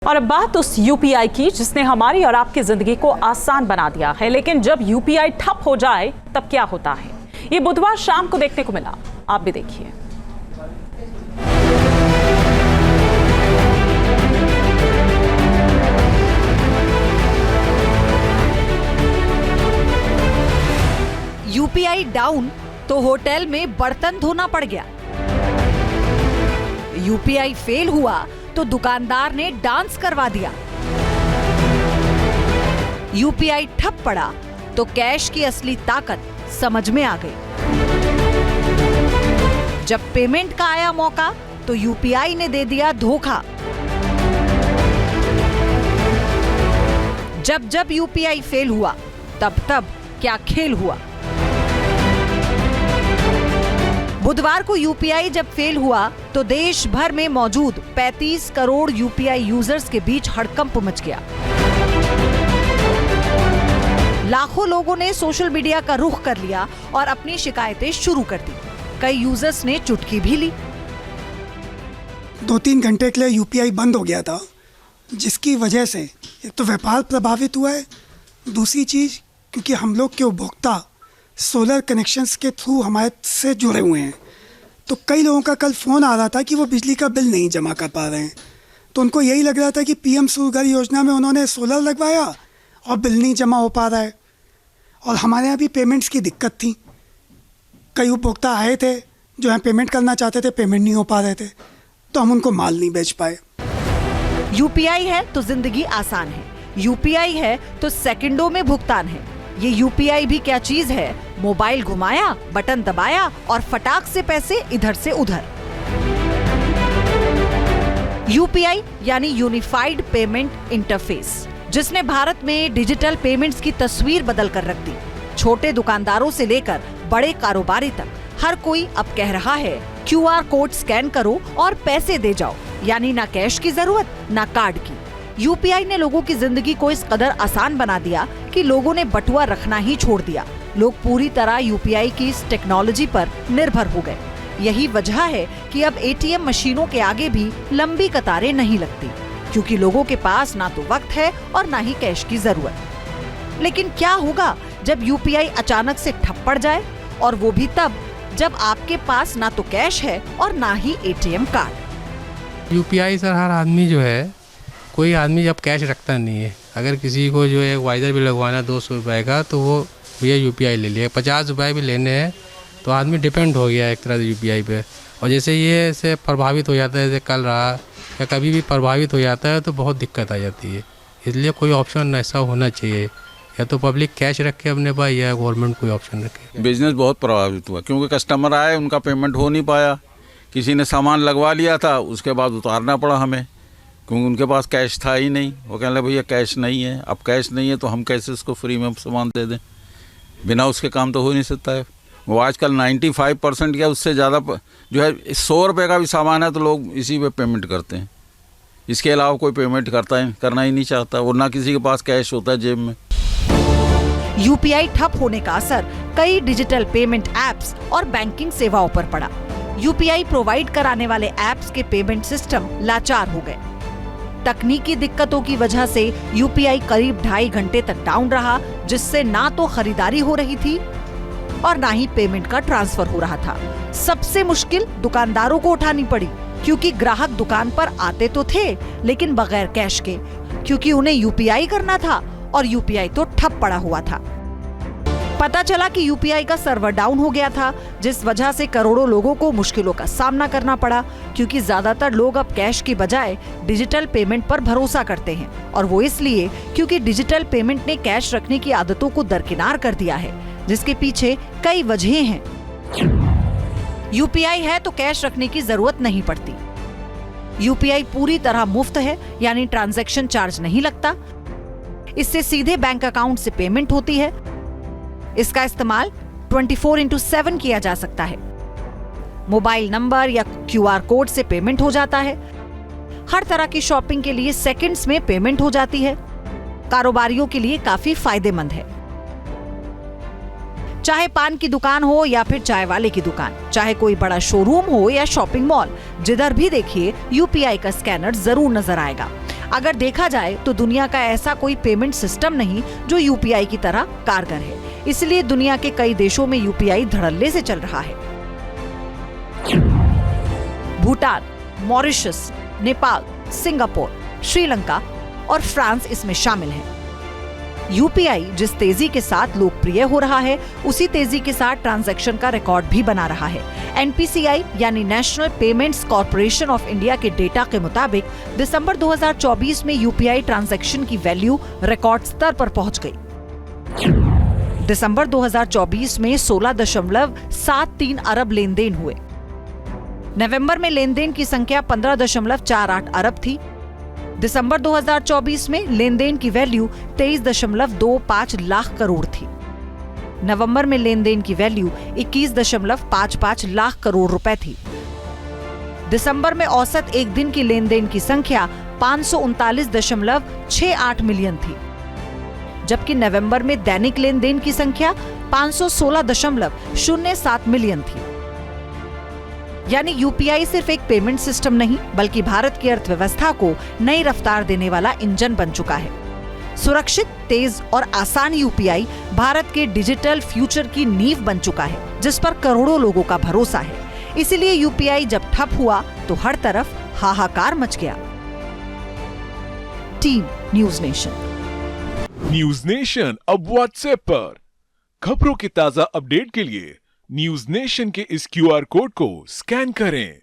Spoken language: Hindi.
और अब बात उस यूपीआई की जिसने हमारी और आपकी जिंदगी को आसान बना दिया है। लेकिन जब यूपीआई ठप हो जाए तब क्या होता है, ये बुधवार शाम को देखने को मिला। आप भी देखिए। यूपीआई डाउन तो होटल में बर्तन धोना पड़ गया। यूपीआई फेल हुआ तो दुकानदार ने डांस करवा दिया। यूपीआई ठप पड़ा तो कैश की असली ताकत समझ में आ गई। जब पेमेंट का आया मौका तो यूपीआई ने दे दिया धोखा। जब जब यूपीआई फेल हुआ तब तब क्या खेल हुआ। बुधवार को यूपीआई जब फेल हुआ तो देश भर में मौजूद 35 करोड़ यूपीआई यूजर्स के बीच हड़कंप मच गया। लाखों लोगों ने सोशल मीडिया का रुख कर लिया और अपनी शिकायतें शुरू कर दी। कई यूजर्स ने चुटकी भी ली। 2-3 घंटे के लिए यूपीआई बंद हो गया था, जिसकी वजह से एक तो व्यापार प्रभावित हुआ है, दूसरी चीज़ क्योंकि हम लोग के उपभोक्ता सोलर कनेक्शंस के थ्रू हमारे से जुड़े हुए हैं, तो कई लोगों का कल फ़ोन आ रहा था कि वो बिजली का बिल नहीं जमा कर पा रहे हैं। तो उनको यही लग रहा था कि पीएम सूर्यघर योजना में उन्होंने सोलर लगवाया और बिल नहीं जमा हो पा रहा है। और हमारे यहाँ भी पेमेंट्स की दिक्कत थी। कई उपभोक्ता आए थे जो यहाँ पेमेंट करना चाहते थे, पेमेंट नहीं हो पा रहे थे, तो हम उनको माल नहीं बेच पाए। यूपीआई है तो जिंदगी आसान है, यूपीआई है तो सेकंडों में भुगतान है। ये यूपीआई भी क्या चीज है, मोबाइल घुमाया, बटन दबाया और फटाक से पैसे इधर से उधर। यूपीआई यानी यूनिफाइड पेमेंट इंटरफेस, जिसने भारत में डिजिटल पेमेंट्स की तस्वीर बदल कर रख दी। छोटे दुकानदारों से लेकर बड़े कारोबारी तक हर कोई अब कह रहा है क्यूआर कोड स्कैन करो और पैसे दे जाओ, यानी ना कैश की जरूरत ना कार्ड की। यूपीआई ने लोगों की जिंदगी को इस कदर आसान बना दिया कि लोगों ने बटुआ रखना ही छोड़ दिया। लोग पूरी तरह यूपीआई की इस टेक्नोलॉजी पर निर्भर हो गए। यही वजह है कि अब एटीएम मशीनों के आगे भी लंबी कतारें नहीं लगती, क्योंकि लोगों के पास ना तो वक्त है और ना ही कैश की जरूरत। लेकिन क्या होगा जब यूपीआई अचानक से ठप पड़ जाए, और वो भी तब जब आपके पास ना तो कैश है और ना ही एटीएम कार्ड। यूपीआई सर, हर आदमी जो है, कोई आदमी जब कैश रखता नहीं है, अगर किसी को जो है वाइजर भी लगवाना 200 रुपये का, तो वो भैया यूपीआई ले लिया। 50 रुपये भी लेने हैं तो आदमी डिपेंड हो गया एक तरह से यूपीआई पे। और जैसे ये से प्रभावित हो जाता है, जैसे कल रहा या कभी भी प्रभावित हो जाता है तो बहुत दिक्कत आ जाती है। इसलिए कोई ऑप्शन ऐसा होना चाहिए, या तो पब्लिक कैश रखे अपने पास या गवर्नमेंट कोई ऑप्शन रखे। बिजनेस बहुत प्रभावित हुआ क्योंकि कस्टमर आए, उनका पेमेंट हो नहीं पाया। किसी ने सामान लगवा लिया था, उसके बाद उतारना पड़ा हमें, क्योंकि उनके पास कैश था ही नहीं। वो कहने लगे भैया कैश नहीं है। अब कैश नहीं है तो हम कैसे उसको फ्री में सामान दे दें, बिना उसके काम तो हो नहीं सकता है। वो आजकल 95% या उससे ज़्यादा जो है 100 रुपये का भी सामान है तो लोग इसी पे पेमेंट करते हैं। इसके अलावा कोई पेमेंट करना ही नहीं चाहता, और ना किसी के पास कैश होता है जेब में। यूपीआई ठप होने का असर कई डिजिटल पेमेंट एप्स और बैंकिंग सेवाओं पर पड़ा। यूपीआई प्रोवाइड कराने वाले एप्स के पेमेंट सिस्टम लाचार हो गए। तकनीकी दिक्कतों की वजह से यूपीआई करीब 2.5 घंटे तक डाउन रहा, जिससे ना तो खरीदारी हो रही थी और ना ही पेमेंट का ट्रांसफर हो रहा था। सबसे मुश्किल दुकानदारों को उठानी पड़ी, क्योंकि ग्राहक दुकान पर आते तो थे लेकिन बगैर कैश के, क्योंकि उन्हें यूपीआई करना था और यूपीआई तो ठप पड़ा हुआ था। पता चला कि यूपीआई का सर्वर डाउन हो गया था, जिस वजह से करोड़ों लोगों को मुश्किलों का सामना करना पड़ा, क्योंकि ज्यादातर लोग अब कैश की बजाय डिजिटल पेमेंट पर भरोसा करते हैं। और वो इसलिए क्योंकि डिजिटल पेमेंट ने कैश रखने की आदतों को दरकिनार कर दिया है, जिसके पीछे कई वजहें हैं। यूपीआई है तो कैश रखने की जरूरत नहीं पड़ती। यूपीआई पूरी तरह मुफ्त है, यानी ट्रांजैक्शन चार्ज नहीं लगता। इससे सीधे बैंक अकाउंट से पेमेंट होती है। इसका इस्तेमाल 24/7 किया जा सकता है। मोबाइल नंबर या क्यूआर कोड से पेमेंट हो जाता है। हर तरह की शॉपिंग के लिए सेकंड्स में पेमेंट हो जाती है। कारोबारियों के लिए काफी फायदेमंद है। चाहे पान की दुकान हो या फिर चाय वाले की दुकान, चाहे कोई बड़ा शोरूम हो या शॉपिंग मॉल, जिधर भी देखिए यूपीआई का स्कैनर जरूर नजर आएगा। अगर देखा जाए तो दुनिया का ऐसा कोई पेमेंट सिस्टम नहीं जो यूपीआई की तरह कारगर है। इसलिए दुनिया के कई देशों में यूपीआई धड़ल्ले से चल रहा है। भूटान, मॉरिशस, नेपाल, सिंगापुर, श्रीलंका और फ्रांस इसमें शामिल हैं। यूपीआई जिस तेजी के साथ लोकप्रिय हो रहा है, उसी तेजी के साथ ट्रांजैक्शन का रिकॉर्ड भी बना रहा है। एनपीसीआई यानी national payments corporation of India के डेटा के मुताबिक दिसंबर 2024 में यूपीआई ट्रांजैक्शन की वैल्यू रिकॉर्ड स्तर पर पहुंच गई। दिसंबर 2024 में 16.73 अरब लेन देन हुए। नवंबर में लेन देन की संख्या 15.48 अरब थी। दिसंबर 2024 में लेन देन की वैल्यू 23.25 लाख करोड़ थी। नवंबर में लेन देन की वैल्यू 21.55 लाख करोड़ रुपए थी। दिसंबर में औसत एक दिन की लेन देन की संख्या 539.68 मिलियन थी, जबकि नवंबर में दैनिक लेन देन की संख्या 516.07 मिलियन थी। यानी यूपीआई सिर्फ एक पेमेंट सिस्टम नहीं, बल्कि भारत की अर्थव्यवस्था को नई रफ्तार देने वाला इंजन बन चुका है। सुरक्षित, तेज और आसान यूपीआई भारत के डिजिटल फ्यूचर की नींव बन चुका है, जिस पर करोड़ों लोगों का भरोसा है। इसीलिए यूपीआई जब ठप हुआ तो हर तरफ हाहाकार मच गया। Team news nation. News nation अब व्हाट्सएप पर खबरों के ताजा अपडेट के लिए न्यूज नेशन के इस क्यूआर कोड को स्कैन करें।